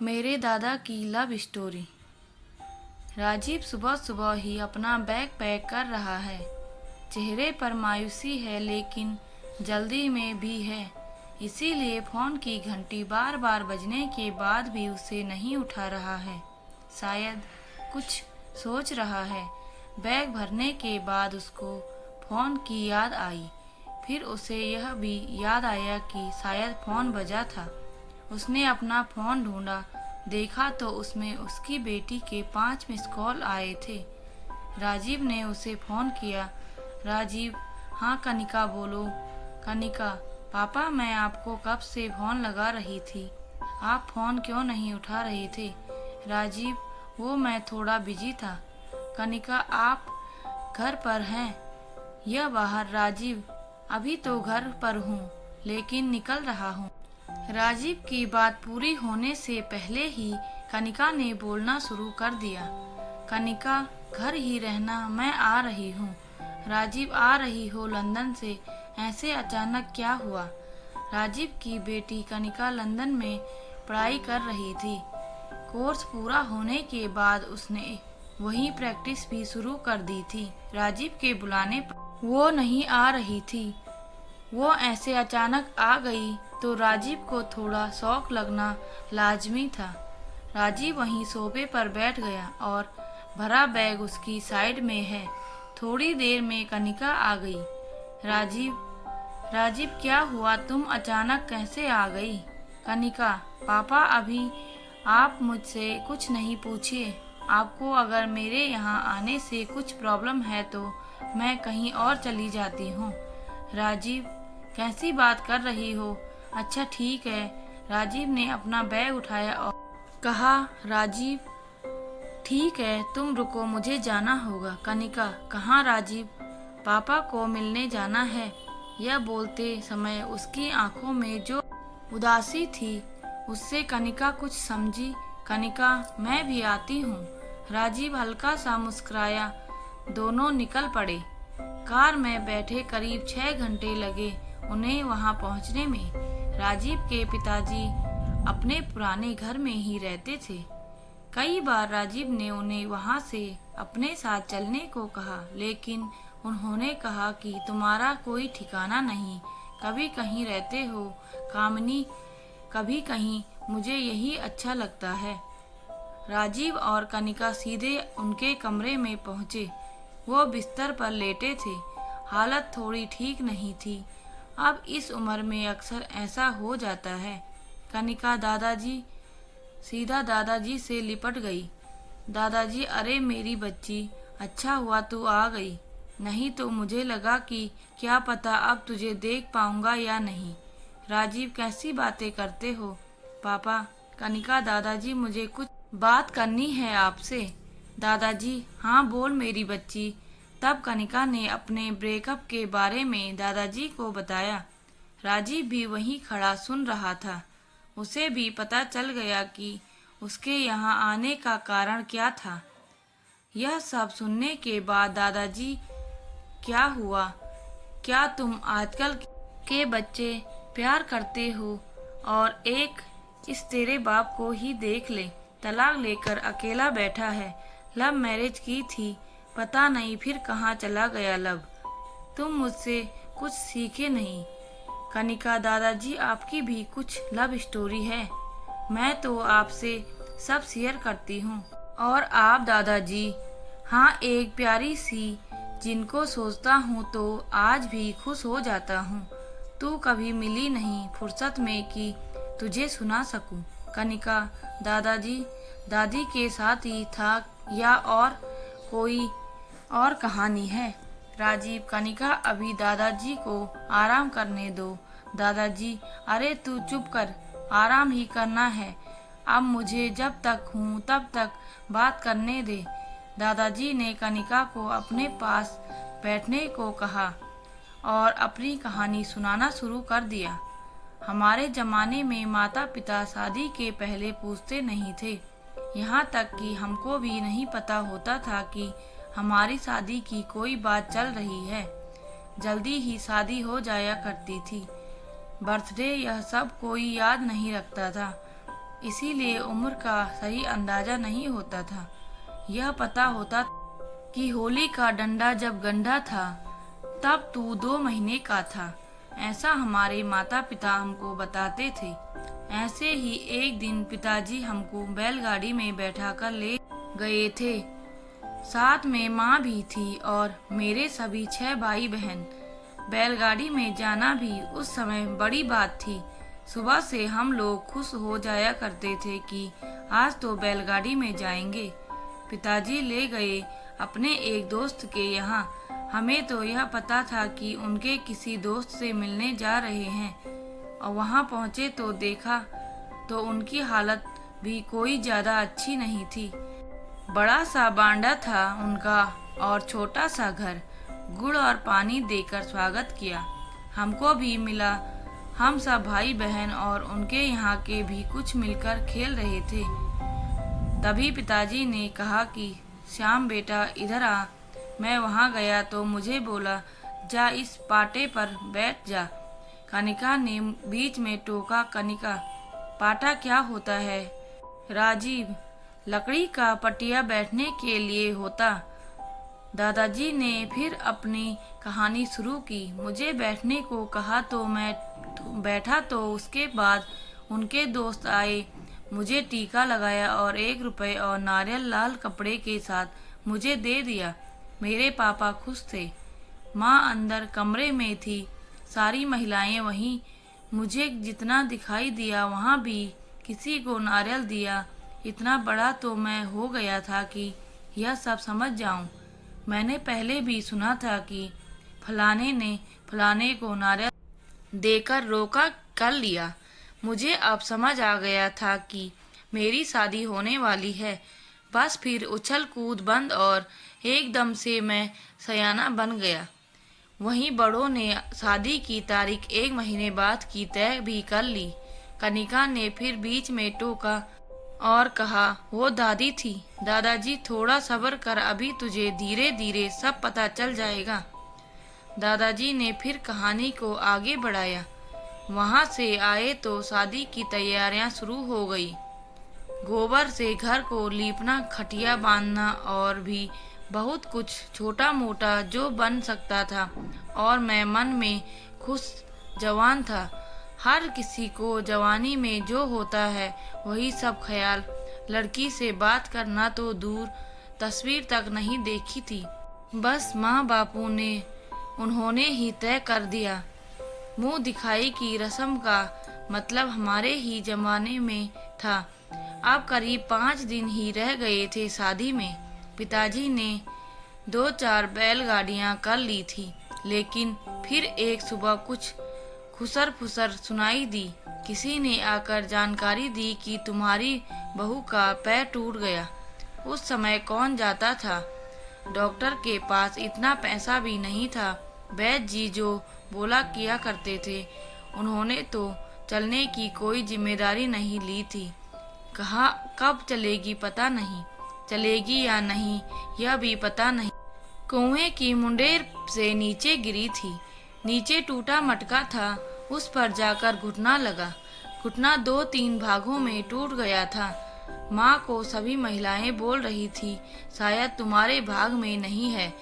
मेरे दादा की लव स्टोरी। राजीव सुबह सुबह ही अपना बैग पैक कर रहा है। चेहरे पर मायूसी है लेकिन जल्दी में भी है, इसीलिए फ़ोन की घंटी बार बार बजने के बाद भी उसे नहीं उठा रहा है। शायद कुछ सोच रहा है। बैग भरने के बाद उसको फ़ोन की याद आई। फिर उसे यह भी याद आया कि शायद फ़ोन बजा था। उसने अपना फ़ोन ढूंढा, देखा तो उसमें उसकी बेटी के 5 मिस कॉल आए थे। राजीव ने उसे फ़ोन किया। राजीव, हाँ कनिका बोलो। कनिका, पापा मैं आपको कब से फ़ोन लगा रही थी, आप फ़ोन क्यों नहीं उठा रहे थे? राजीव, वो मैं थोड़ा बिजी था। कनिका, आप घर पर हैं या बाहर? राजीव, अभी तो घर पर हूँ लेकिन निकल रहा हूँ। राजीव की बात पूरी होने से पहले ही कनिका ने बोलना शुरू कर दिया। कनिका, घर ही रहना, मैं आ रही हूँ। राजीव, आ रही हो लंदन से? ऐसे अचानक क्या हुआ? राजीव की बेटी कनिका लंदन में पढ़ाई कर रही थी। कोर्स पूरा होने के बाद उसने वहीं प्रैक्टिस भी शुरू कर दी थी। राजीव के बुलाने पर वो नहीं आ रही थी। वो ऐसे अचानक आ गई तो राजीव को थोड़ा शौक लगना लाजमी था। राजीव वहीं सोफे पर बैठ गया और भरा बैग उसकी साइड में है। थोड़ी देर में कनिका आ गई। राजीव, राजीव क्या हुआ, तुम अचानक कैसे आ गई? कनिका, पापा अभी आप मुझसे कुछ नहीं पूछिए। आपको अगर मेरे यहाँ आने से कुछ प्रॉब्लम है तो मैं कहीं और चली जाती हूँ। राजीव, कैसी बात कर रही हो? अच्छा ठीक है। राजीव ने अपना बैग उठाया और कहा, राजीव ठीक है, तुम रुको, मुझे जाना होगा। कनिका, कहाँ राजीव? पापा को मिलने जाना है। यह बोलते समय उसकी आंखों में जो उदासी थी उससे कनिका कुछ समझी। कनिका, मैं भी आती हूँ। राजीव हल्का सा मुस्कुराया। दोनों निकल पड़े। कार में बैठे करीब 6 घंटे लगे उन्हें वहां पहुंचने में। राजीव के पिताजी अपने पुराने घर में ही रहते थे। कई बार राजीव ने उन्हें वहां से अपने साथ चलने को कहा, लेकिन उन्होंने कहा कि तुम्हारा कोई ठिकाना नहीं, कभी कहीं रहते हो कामिनी, कभी कहीं, मुझे यही अच्छा लगता है। राजीव और कनिका सीधे उनके कमरे में पहुंचे। वो बिस्तर पर लेटे थे। हालत थोड़ी ठीक नहीं थी। अब इस उम्र में अक्सर ऐसा हो जाता है। कनिका दादाजी सीधा दादाजी से लिपट गई। दादाजी, अरे मेरी बच्ची, अच्छा हुआ तू आ गई, नहीं तो मुझे लगा कि क्या पता अब तुझे देख पाऊंगा या नहीं। राजीव, कैसी बातें करते हो पापा? कनिका, दादाजी मुझे कुछ बात करनी है आपसे। दादाजी, हाँ बोल मेरी बच्ची। तब कनिका ने अपने ब्रेकअप के बारे में दादाजी को बताया। राजीव भी वहीं खड़ा सुन रहा था। उसे भी पता चल गया कि उसके यहाँ आने का कारण क्या था। यह सब सुनने के बाद दादाजी, क्या हुआ? क्या तुम आजकल के बच्चे प्यार करते हो? और एक इस तेरे बाप को ही देख ले, तलाक लेकर अकेला बैठा है। लव मैरिज की थी, पता नहीं फिर कहाँ चला गया लव। तुम मुझसे कुछ सीखे नहीं। कनिका, दादाजी आपकी भी कुछ लव स्टोरी है? मैं तो आपसे सब शेयर करती हूँ। और आप दादाजी? हाँ, एक प्यारी सी, जिनको सोचता हूँ तो आज भी खुश हो जाता हूँ। तू कभी मिली नहीं फुर्सत में कि तुझे सुना सकूं। कनिका, दादाजी दादी के साथ ही था या और कोई और कहानी है? राजीव, कनिका अभी दादाजी को आराम करने दो। दादाजी, अरे तू चुप कर, आराम ही करना है। अब मुझे जब तक हूँ तब तक बात करने दे। दादाजी ने कनिका को अपने पास बैठने को कहा और अपनी कहानी सुनाना शुरू कर दिया। हमारे जमाने में माता पिता शादी के पहले पूछते नहीं थे। यहाँ तक कि हमको भी नहीं पता होता था कि हमारी शादी की कोई बात चल रही है। जल्दी ही शादी हो जाया करती थी। बर्थडे यह सब कोई याद नहीं रखता था। इसीलिए उम्र का सही अंदाजा नहीं होता था। यह पता होता कि होली का डंडा जब गंदा था तब तू 2 महीने का था। ऐसा हमारे माता पिता हमको बताते थे। ऐसे ही एक दिन पिताजी हमको बैलगाड़ी में बैठाकर ले गए थे। साथ में माँ भी थी और मेरे सभी 6 भाई बहन। बैलगाड़ी में जाना भी उस समय बड़ी बात थी। सुबह से हम लोग खुश हो जाया करते थे कि आज तो बैलगाड़ी में जाएंगे। पिताजी ले गए अपने एक दोस्त के यहाँ। हमें तो यह पता था कि उनके किसी दोस्त से मिलने जा रहे हैं और वहाँ पहुँचे तो देखा तो उनकी हालत भी कोई ज़्यादा अच्छी नहीं थी। बड़ा सा बांडा था उनका और छोटा सा घर। गुड़ और पानी देकर स्वागत किया। हमको भी मिला। हम सब भाई बहन और उनके यहाँ के भी कुछ मिलकर खेल रहे थे। तभी पिताजी ने कहा कि श्याम बेटा इधर आ। मैं वहाँ गया तो मुझे बोला जा इस पाटे पर बैठ जा। कनिका ने बीच में टोका, कनिका पाटा क्या होता है? राजीव, लकड़ी का पटिया बैठने के लिए होता। दादाजी ने फिर अपनी कहानी शुरू की। मुझे बैठने को कहा तो मैं बैठा तो उसके बाद उनके दोस्त आए, मुझे टीका लगाया और 1 रुपए और नारियल लाल कपड़े के साथ मुझे दे दिया। मेरे पापा खुश थे। माँ अंदर कमरे में थी, सारी महिलाएं वहीं। मुझे जितना दिखाई दिया वहाँ भी किसी को नारियल दिया। इतना बड़ा तो मैं हो गया था कि यह सब समझ जाऊं। मैंने पहले भी सुना था कि फलाने ने फलाने को नारियल देकर रोका कर लिया। मुझे अब समझ आ गया था कि मेरी शादी होने वाली है। बस फिर उछल कूद बंद और एकदम से मैं सयाना बन गया। वहीं बड़ों ने शादी की तारीख 1 महीने बाद की तय भी कर ली। कनिका ने फिर बीच में टोका और कहा वो दादी थी। दादाजी थोड़ा सब्र कर, अभी तुझे धीरे धीरे सब पता चल जाएगा। दादाजी ने फिर कहानी को आगे बढ़ाया। वहाँ से आए तो शादी की तैयारियां शुरू हो गई। गोबर से घर को लीपना, खटिया बांधना और भी बहुत कुछ छोटा मोटा जो बन सकता था। और मैं मन में खुश जवान था। हर किसी को जवानी में जो होता है वही सब ख्याल। लड़की से बात करना तो दूर, तस्वीर तक नहीं देखी थी। बस माँ बापू ने उन्होंने ही तय कर दिया। मुंह दिखाई की रस्म का मतलब हमारे ही जमाने में था। अब करीब 5 दिन ही रह गए थे शादी में। पिताजी ने 2-4 बैलगाड़ियां कर ली थी, लेकिन फिर एक सुबह कुछ खुसर फुसर सुनाई दी। किसी ने आकर जानकारी दी कि तुम्हारी बहू का पैर टूट गया। उस समय कौन जाता था? डॉक्टर के पास इतना पैसा भी नहीं था। वैद्य जी जो बोला किया करते थे। उन्होंने तो चलने की कोई जिम्मेदारी नहीं ली थी। कहा कब चलेगी पता नहीं, चलेगी या नहीं यह भी पता नहीं। कुएं की मुंडेर से नीचे गिरी थी। नीचे टूटा मटका था, उस पर जाकर घुटना लगा। घुटना 2-3 भागों में टूट गया था। माँ को सभी महिलाएं बोल रही थी शायद तुम्हारे भाग में नहीं है,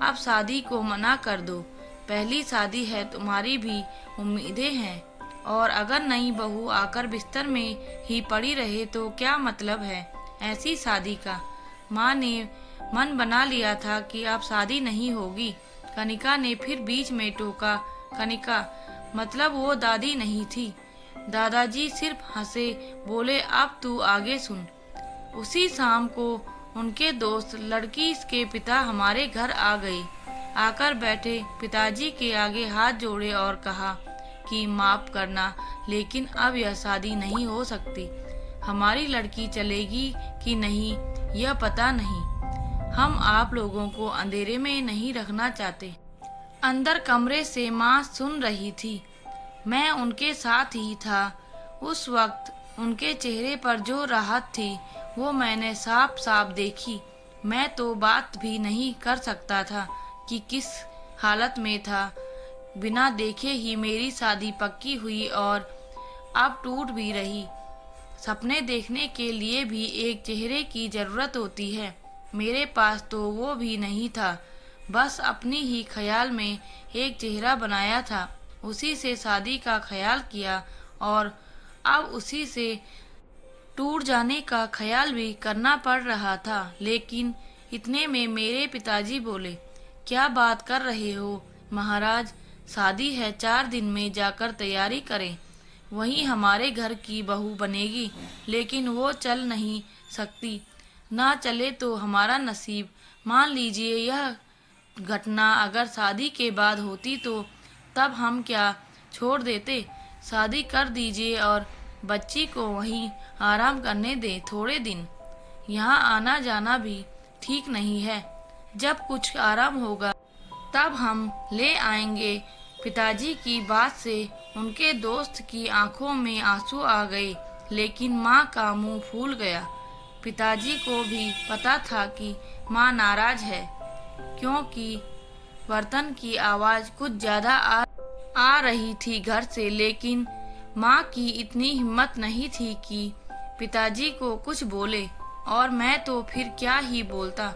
अब शादी को मना कर दो। पहली शादी है, तुम्हारी भी उम्मीदें हैं। और अगर नई बहू आकर बिस्तर में ही पड़ी रहे तो क्या मतलब है ऐसी शादी का। माँ ने मन बना लिया था कि अब शादी नहीं होगी। कनिका ने फिर बीच में टोका, कनिका मतलब वो दादी नहीं थी। दादाजी सिर्फ हंसे, बोले अब तू आगे सुन। उसी शाम को उनके दोस्त लड़की के पिता हमारे घर आ गए। आकर बैठे, पिताजी के आगे हाथ जोड़े और कहा कि माफ करना, लेकिन अब यह शादी नहीं हो सकती। हमारी लड़की चलेगी कि नहीं यह पता नहीं। हम आप लोगों को अंधेरे में नहीं रखना चाहते। अंदर कमरे से माँ सुन रही थी। मैं उनके साथ ही था। उस वक्त उनके चेहरे पर जो राहत थी वो मैंने साफ साफ देखी। मैं तो बात भी नहीं कर सकता था कि किस हालत में था। बिना देखे ही मेरी शादी पक्की हुई और अब टूट भी रही। सपने देखने के लिए भी एक चेहरे की ज़रूरत होती है। मेरे पास तो वो भी नहीं था, बस अपनी ही ख्याल में एक चेहरा बनाया था, उसी से शादी का ख्याल किया और अब उसी से टूट जाने का ख्याल भी करना पड़ रहा था। लेकिन इतने में मेरे पिताजी बोले, क्या बात कर रहे हो महाराज, शादी है, 4 दिन में जाकर तैयारी करें। वही हमारे घर की बहू बनेगी, लेकिन वो चल नहीं सकती। ना चले तो हमारा नसीब। मान लीजिए यह घटना अगर शादी के बाद होती तो तब हम क्या छोड़ देते। शादी कर दीजिए और बच्ची को वहीं आराम करने दें थोड़े दिन। यहाँ आना जाना भी ठीक नहीं है। जब कुछ आराम होगा तब हम ले आएंगे। पिताजी की बात से उनके दोस्त की आंखों में आंसू आ गए, लेकिन माँ का मुंह फूल गया। पिताजी को भी पता था कि माँ नाराज है, क्योंकि बर्तन की आवाज़ कुछ ज़्यादा आ रही थी घर से। लेकिन माँ की इतनी हिम्मत नहीं थी कि पिताजी को कुछ बोले, और मैं तो फिर क्या ही बोलता।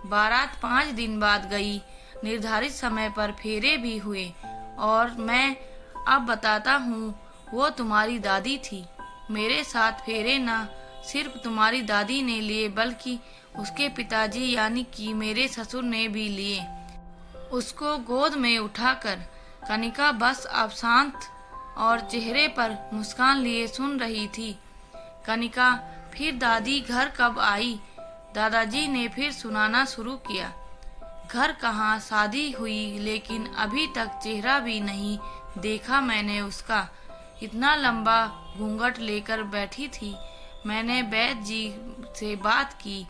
बारात 5 दिन बाद गई। निर्धारित समय पर फेरे भी हुए, और मैं अब बताता हूँ, वो तुम्हारी दादी थी। मेरे साथ फेरे न सिर्फ तुम्हारी दादी ने लिए, बल्कि उसके पिताजी यानी कि मेरे ससुर ने भी लिए। उसको गोद में उठाकर कनिका बस अब शांत और चेहरे पर मुस्कान लिए सुन रही थी। कनिका, फिर दादी घर कब आई? दादाजी ने फिर सुनाना शुरू किया। घर कहाँ, शादी हुई, लेकिन अभी तक चेहरा भी नहीं देखा मैंने उसका। इतना लंबा घूंघट लेकर बैठी थी। मैंने वैद्य जी से बात की,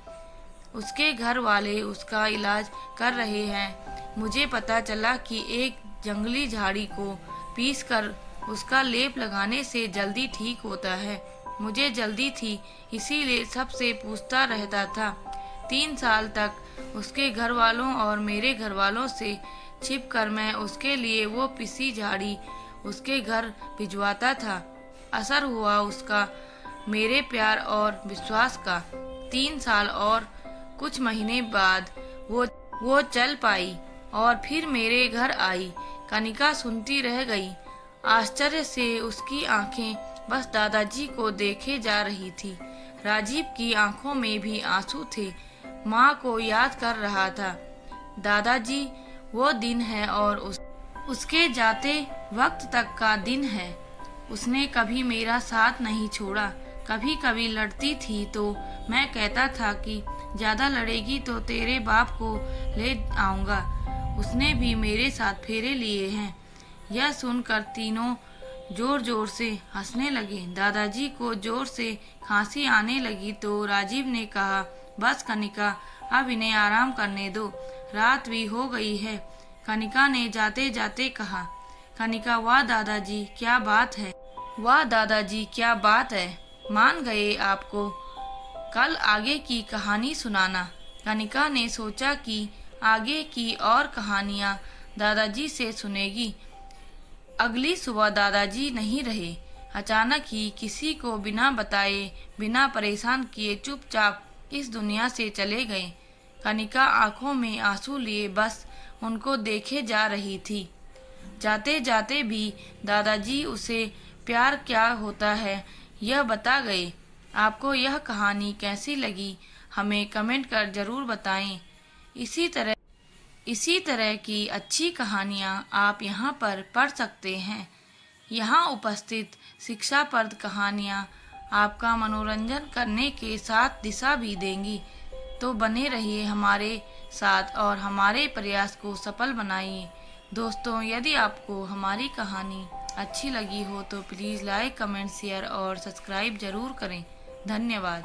उसके घर वाले उसका इलाज कर रहे हैं। मुझे पता चला कि एक जंगली झाड़ी को पीसकर उसका लेप लगाने से जल्दी ठीक होता है। मुझे जल्दी थी, इसीलिए सबसे पूछता रहता था। 3 साल तक उसके घर वालों और मेरे घर वालों से छिपकर मैं उसके लिए वो पिसी झाड़ी उसके घर भिजवाता था। असर हुआ उसका मेरे प्यार और विश्वास का। 3 साल और कुछ महीने बाद वो चल पाई और फिर मेरे घर आई। कनिका सुनती रह गई। आश्चर्य से उसकी आंखें बस दादाजी को देखे जा रही थी। राजीव की आंखों में भी आंसू थे। माँ को याद कर रहा था। दादाजी, वो दिन है और उसके जाते वक्त तक का दिन है। उसने कभी मेरा साथ नहीं छोड़ा। कभी कभी लड़ती थी तो मैं कहता था कि ज़्यादा लड़ेगी तो तेरे बाप को ले आऊँगा। उसने भी मेरे साथ फेरे लिए हैं। यह सुनकर तीनों जोर जोर से हंसने लगे। दादाजी को जोर से खांसी आने लगी तो राजीव ने कहा, बस कनिका, अब इन्हें आराम करने दो, रात भी हो गई है। कनिका ने जाते जाते कहा, कनिका, वाह दादाजी क्या बात है, वाह दादाजी क्या बात है, मान गए आपको। कल आगे की कहानी सुनाना। कनिका ने सोचा कि आगे की और कहानियाँ दादाजी से सुनेगी। अगली सुबह दादाजी नहीं रहे। अचानक ही किसी को बिना बताए, बिना परेशान किए चुपचाप इस दुनिया से चले गए। कनिका आंखों में आंसू लिए बस उनको देखे जा रही थी। जाते जाते भी दादाजी उसे प्यार क्या होता है यह बता गए। आपको यह कहानी कैसी लगी हमें कमेंट कर ज़रूर बताएं। इसी तरह की अच्छी कहानियाँ आप यहाँ पर पढ़ सकते हैं। यहाँ उपस्थित शिक्षाप्रद कहानियाँ आपका मनोरंजन करने के साथ दिशा भी देंगी। तो बने रहिए हमारे साथ और हमारे प्रयास को सफल बनाइए। दोस्तों, यदि आपको हमारी कहानी अच्छी लगी हो तो प्लीज़ लाइक, कमेंट, शेयर और सब्सक्राइब ज़रूर करें। धन्यवाद।